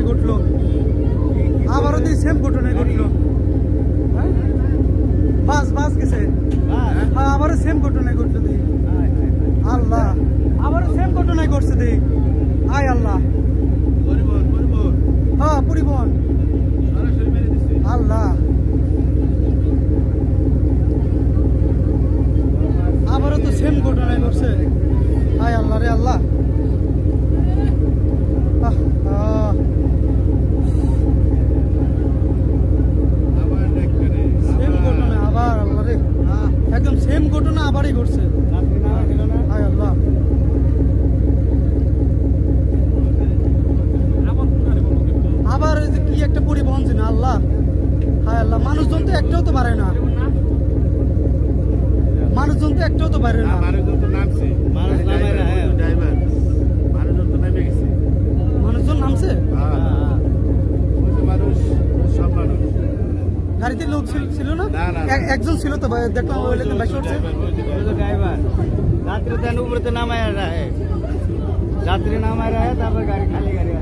ঘটলো, আবারও দিয়ে সেম ঘটনায় ঘটলো। বাস গেছে, হ্যাঁ আবারও সেম ঘটনায় ঘটলো দি। আল্লাহ, আবারও সেম ঘটনায় ঘটছে দি। আয় আল্লাহ, হ্যাঁ পরিবহন। আল্লাহ, আবারও তো সেম ঘটনায় ঘটছে। আয় আল্লাহ রে আল্লাহ। সেম ঘটনা আবার, আল্লাহ রে, একদম সেম ঘটনা আবারই ঘটছে। হায় আল্লাহ, আবার ওই যে কি একটা পরিবহন ছিল। আল্লাহ, হায় আল্লাহ, মানুষজন তো একটাও তো পারে না, মানুষজন তো একটাও তো পারে না। মানুষজন নামছে, গাড়িতে লোক ছিল না, একজন ছিল তো দেখলাম, বেশি উঠছে। যাত্রী তো উপরে তো নামায় রাখে, যাত্রী নামায় রাখে, তারপর গাড়ি খালি গাড়ি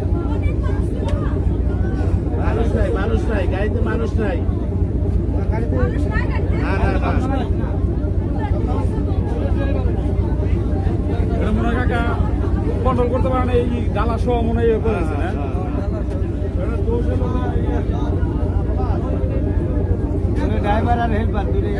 মানুষ নাই গাড়িতে, মানুষ নাই মনে হয় কাকা কন্ট্রোল করতে পারে না, এই ডালা সহ মনে হয় করেছে না। ড্রাইভার আর হেল্পার দুটোই